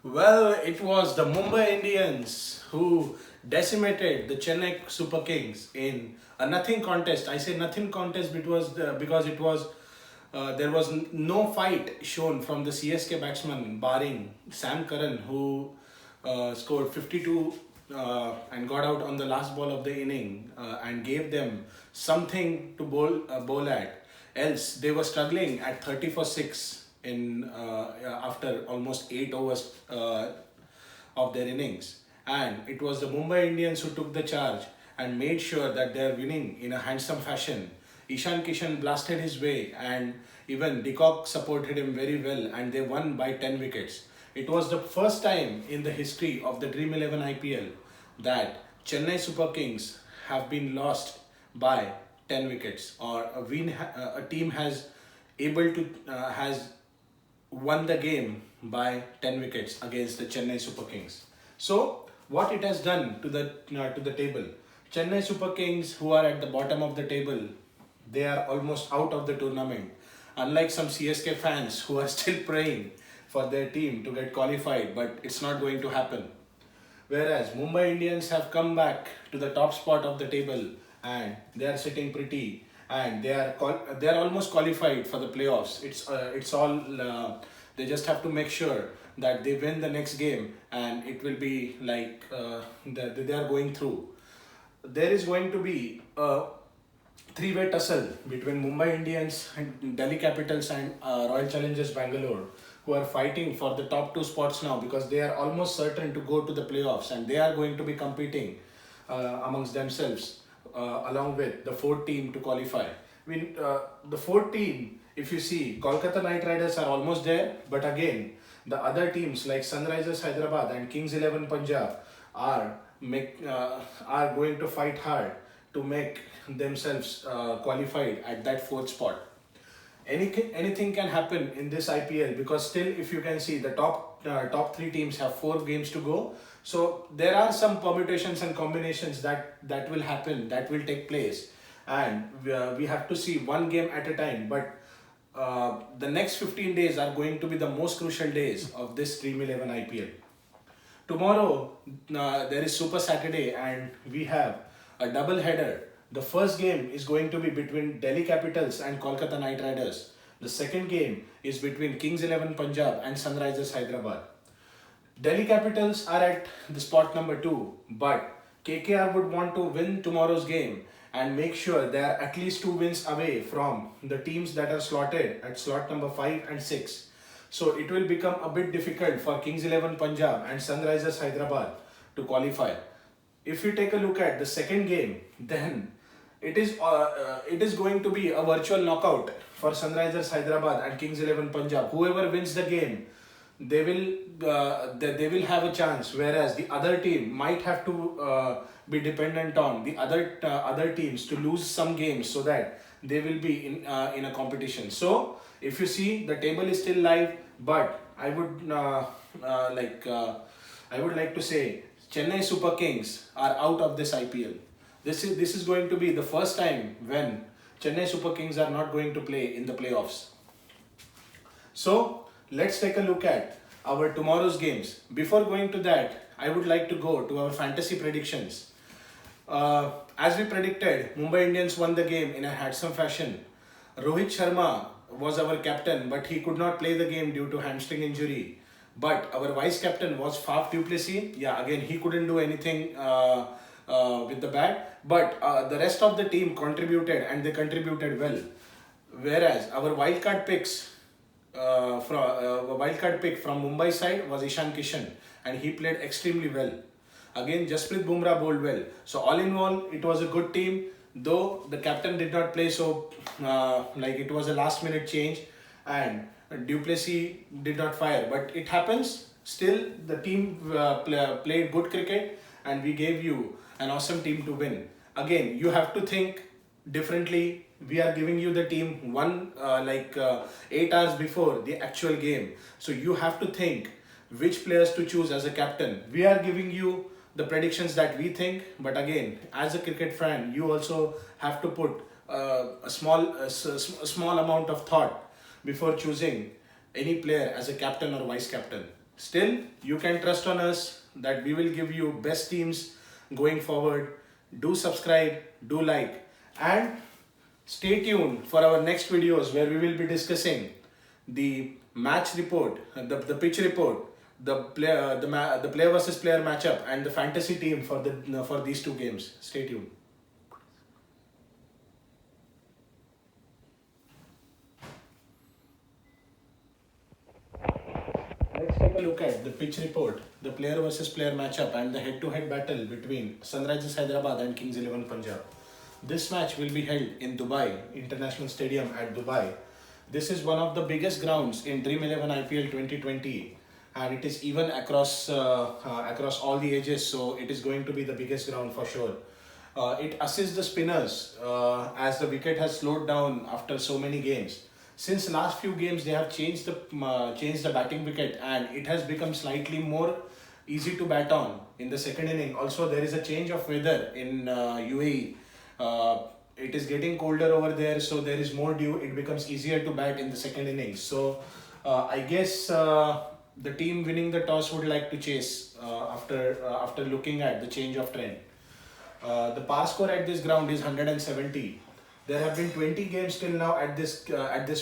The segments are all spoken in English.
Well, it was the Mumbai Indians who decimated the Chennai Super Kings in a nothing contest. I say nothing contest because it was there was no fight shown from the CSK batsman barring Sam Curran, who scored 52 and got out on the last ball of the inning and gave them something to bowl at. Else they were struggling at 30 for 6 in after almost 8 overs of their innings. And it was the Mumbai Indians who took the charge and made sure that they are winning in a handsome fashion. Ishan Kishan blasted his way, and even De Kock supported him very well, and they won by 10 wickets. It was the first time in the history of the Dream 11 IPL that Chennai Super Kings have been lost by 10 wickets, or a team has able to has won the game by 10 wickets against the Chennai Super Kings. So, what it has done to the table, Chennai Super Kings, who are at the bottom of the table, they are almost out of the tournament. Unlike some CSK fans who are still praying for their team to get qualified, but it's not going to happen. Whereas Mumbai Indians have come back to the top spot of the table, and they are sitting pretty, and they are almost qualified for the playoffs. It's all they just have to make sure that they win the next game, and it will be like they are going through. There is going to be a three-way tussle between Mumbai Indians and Delhi Capitals and Royal Challengers Bangalore, who are fighting for the top two spots now because they are almost certain to go to the playoffs, and they are going to be competing amongst themselves along with the fourth team to qualify. The fourth team, if you see, Kolkata Knight Riders are almost there, but again, the other teams like Sunrisers Hyderabad and Kings 11 Punjab are are going to fight hard to make themselves qualified at that fourth spot. Anything can happen in this IPL, because still, if you can see, the top three teams have 4 games to go. So there are some permutations and combinations that will happen, that will take place, and we have to see one game at a time. But the next 15 days are going to be the most crucial days of this Dream 11 IPL. Tomorrow there is Super Saturday, and we have a double header. The first game is going to be between Delhi Capitals and Kolkata Knight Riders. The second game is between Kings 11 Punjab and Sunrisers Hyderabad. Delhi Capitals are at the spot number 2, but KKR would want to win tomorrow's game and make sure they are at least 2 wins away from the teams that are slotted at slot number 5 and 6. So it will become a bit difficult for Kings 11 Punjab and Sunrisers Hyderabad to qualify. If you take a look at the second game, then it is going to be a virtual knockout for Sunrisers Hyderabad and Kings 11 Punjab. Whoever wins the game, they will have a chance. Whereas the other team might have to be dependent on the other teams to lose some games so that they will be in a competition. So if you see, the table is still live, but I would like to say Chennai Super Kings are out of this IPL. This is going to be the first time when Chennai Super Kings are not going to play in the playoffs. So let's take a look at our tomorrow's games. Before going to that, I would like to go to our fantasy predictions. As we predicted, Mumbai Indians won the game in a handsome fashion. Rohit Sharma was our captain, but he could not play the game due to hamstring injury. But our vice captain was Faf du Plessis. Yeah, again, he couldn't do anything with the bat. But the rest of the team contributed, and they contributed well. Whereas our wildcard picks, wildcard pick from Mumbai side was Ishan Kishan, and he played extremely well. Again, Jasprit Bumrah bowled well. So all in all, it was a good team. Though the captain did not play, so like it was a last minute change, and Duplessis did not fire. But it happens. Still, the team played good cricket, and we gave you an awesome team to win. Again, you have to think differently. We are giving you the team 8 hours before the actual game, so you have to think which players to choose as a captain. We are giving you the predictions that we think, but again, as a cricket fan, you also have to put a small amount of thought before choosing any player as a captain or vice captain. Still, you can trust on us that we will give you best teams going forward. Do subscribe, do like, and stay tuned for our next videos where we will be discussing the match report, the pitch report, the player versus player matchup, and the fantasy team for these two games. Stay tuned. Let's take a look at the pitch report, the player versus player matchup, and the head-to-head battle between Sunrisers Hyderabad and Kings 11 Punjab. This match will be held in Dubai International Stadium at Dubai. This is one of the biggest grounds in Dream 11 IPL 2020, and it is even across all the ages. So it is going to be the biggest ground for sure. It assists the spinners as the wicket has slowed down after so many games. Since last few games, they have changed the batting wicket, and it has become slightly more easy to bat on in the second inning. Also, there is a change of weather in UAE. It is getting colder over there, so there is more dew. It becomes easier to bat in the second innings. So, I guess the team winning the toss would like to chase after looking at the change of trend. The par score at this ground is 170. There have been 20 games till now at this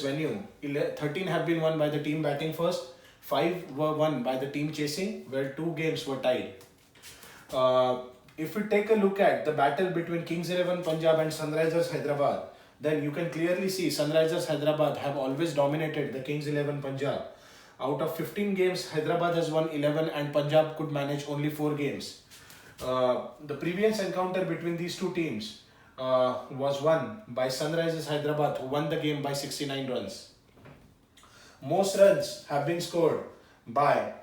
venue. 13 have been won by the team batting first. 5 were won by the team chasing, where 2 games were tied. If we take a look at the battle between Kings 11 Punjab and Sunrisers Hyderabad, then you can clearly see Sunrisers Hyderabad have always dominated the Kings 11 Punjab. Out of 15 games, Hyderabad has won 11 and Punjab could manage only 4 games. The previous encounter between these two teams was won by Sunrisers Hyderabad, who won the game by 69 runs. Most runs have been scored by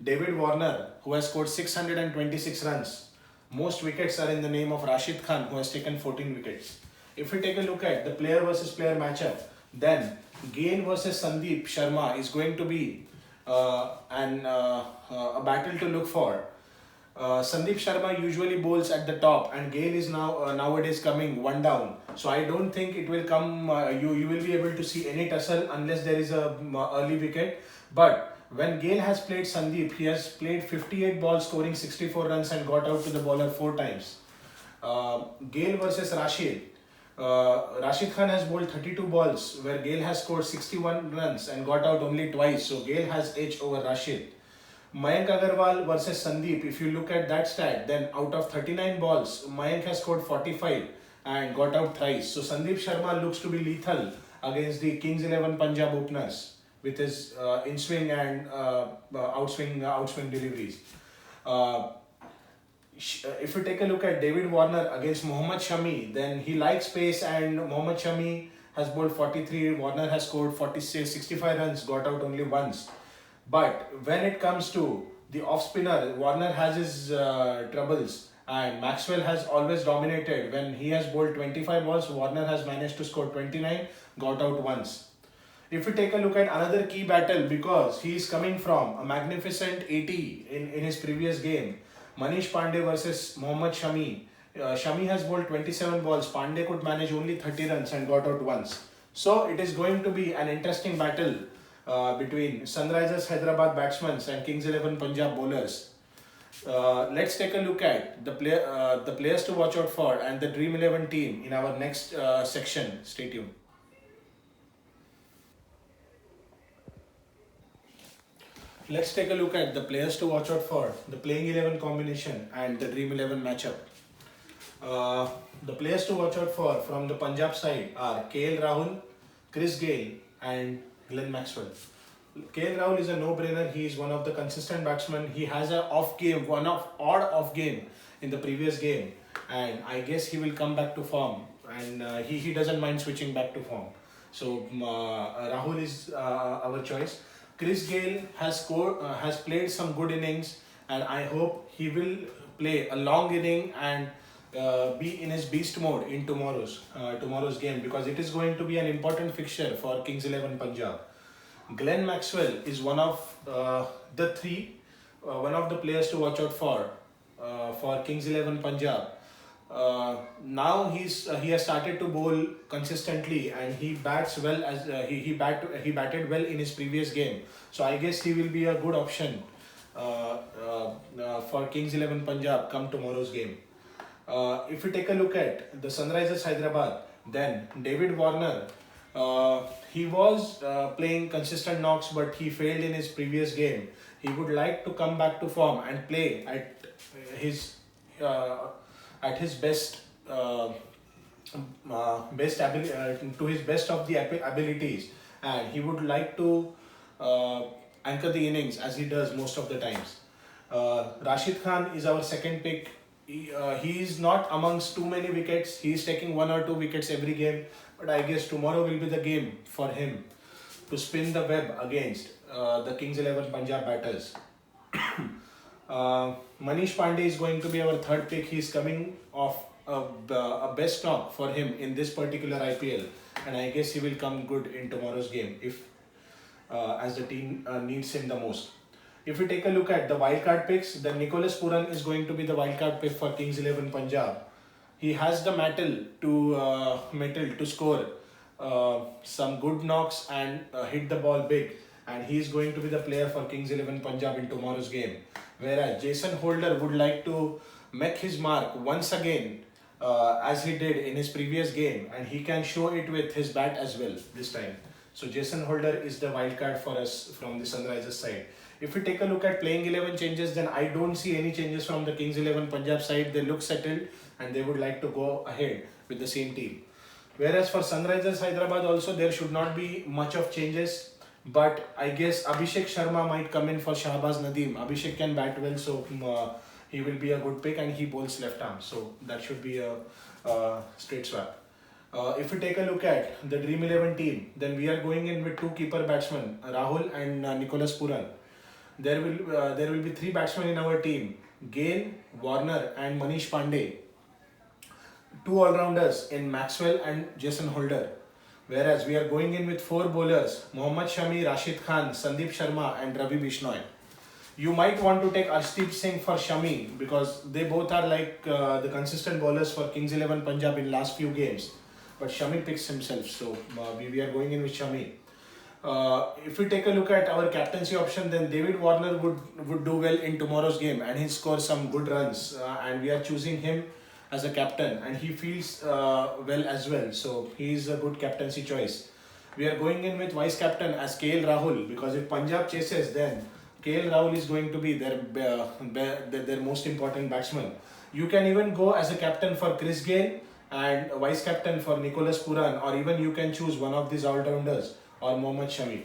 David Warner, who has scored 626 runs. Most wickets are in the name of Rashid Khan, who has taken 14 wickets. If we take a look at the player versus player matchup, then Gayle versus Sandeep Sharma is going to be a battle to look for. Sandeep Sharma usually bowls at the top, and Gayle is nowadays coming one down. So I don't think it will come. You will be able to see any tussle unless there is a early wicket. But when Gayle has played Sandeep, he has played 58 balls, scoring 64 runs, and got out to the bowler 4 times. Gayle versus Rashid. Rashid Khan has bowled 32 balls, where Gayle has scored 61 runs and got out only twice. So Gayle has edge over Rashid. Mayank Agarwal versus Sandeep, if you look at that stat, then out of 39 balls, Mayank has scored 45 and got out thrice. So Sandeep Sharma looks to be lethal against the Kings 11 Punjab openers with his in-swing and outswing deliveries. If you take a look at David Warner against Mohammad Shami, then he likes pace, and Mohammad Shami has bowled 43, Warner has scored 65 runs, got out only once. But when it comes to the off-spinner, Warner has his troubles, and Maxwell has always dominated. When he has bowled 25 balls, Warner has managed to score 29, got out once. If we take a look at another key battle, because he is coming from a magnificent 80 in his previous game, Manish Pandey versus Mohammad Shami. Shami has bowled 27 balls, Pandey could manage only 30 runs and got out once. So it is going to be an interesting battle between Sunrisers Hyderabad batsmen and Kings 11 Punjab bowlers. Let's take a look at the players to watch out for and the Dream 11 team in our next section. Stay tuned. Let's take a look at the players to watch out for, the playing 11 combination and the Dream 11 matchup. The players to watch out for from the Punjab side are KL Rahul, Chris Gayle and Glenn Maxwell. KL Rahul is a no-brainer. He is one of the consistent batsmen. He has an off game, odd off game in the previous game, and I guess he will come back to form, and he doesn't mind switching back to form. So Rahul is our choice. Chris Gayle has played some good innings, and I hope he will play a long inning and be in his beast mode in tomorrow's game, because it is going to be an important fixture for Kings 11 Punjab. Glenn Maxwell is one of the three, one of the players to watch out for Kings 11 Punjab. Now he has started to bowl consistently and he bats well as he batted well in his previous game. So I guess he will be a good option for Kings 11 Punjab come tomorrow's game. If we take a look at the Sunrisers Hyderabad, then David Warner, he was playing consistent knocks, but he failed in his previous game. He would like to come back to form and play his uh, at his best. To his best of the abilities, and he would like to uh, anchor the innings as he does most of the times. Rashid Khan is our second pick. He is not amongst too many wickets. He is taking one or two wickets every game, but I guess tomorrow will be the game for him to spin the web against the Kings 11 Punjab batters. Manish Pandey is going to be our third pick. He's coming off a best knock for him in this particular IPL, and I guess he will come good in tomorrow's game if as the team needs him the most. If we take a look at the wildcard picks, then Nicholas Puran is going to be the wildcard pick for Kings 11 Punjab. He has the metal to score some good knocks and hit the ball big, and he is going to be the player for Kings 11 Punjab in tomorrow's game. Whereas Jason Holder would like to make his mark once again as he did in his previous game, and he can show it with his bat as well this time. So Jason Holder is the wild card for us from the Sunrisers side. If we take a look at playing 11 changes, then I don't see any changes from the Kings 11 Punjab side. They look settled and they would like to go ahead with the same team. Whereas for Sunrisers Hyderabad also there should not be much of changes. But I guess Abhishek Sharma might come in for Shahbaz Nadeem. Abhishek can bat well, so he will be a good pick, and he bowls left arm. So that should be a straight swap. If we take a look at the Dream 11 team, then we are going in with two keeper batsmen, Rahul and Nicholas Puran. There will be three batsmen in our team, Gale, Warner and Manish Pandey. Two all-rounders in Maxwell and Jason Holder. Whereas we are going in with four bowlers, Mohammad Shami, Rashid Khan, Sandeep Sharma and Ravi Bishnoi. You might want to take Arshdeep Singh for Shami because they both are like the consistent bowlers for Kings 11 Punjab in last few games. But Shami picks himself, so we are going in with Shami. If we take a look at our captaincy option, then David Warner would do well in tomorrow's game and he'll score some good runs. And we are choosing him as a captain, and he feels well as well. So he is a good captaincy choice. We are going in with vice captain as KL Rahul because if Punjab chases, then KL Rahul is going to be their most important batsman. You can even go as a captain for Chris Gayle and vice captain for Nicholas Puran, or even you can choose one of these all-rounders or Mohammad Shami.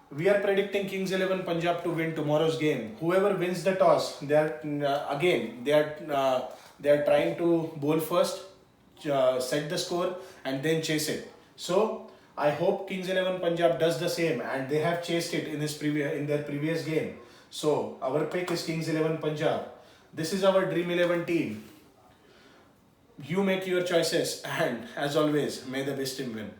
We are predicting Kings 11 Punjab to win tomorrow's game. Whoever wins the toss, they are trying to bowl first, set the score, and then chase it. So I hope Kings 11 Punjab does the same, and they have chased it in their previous game. So our pick is Kings 11 Punjab. This is our Dream 11 team. You make your choices, and as always, may the best team win.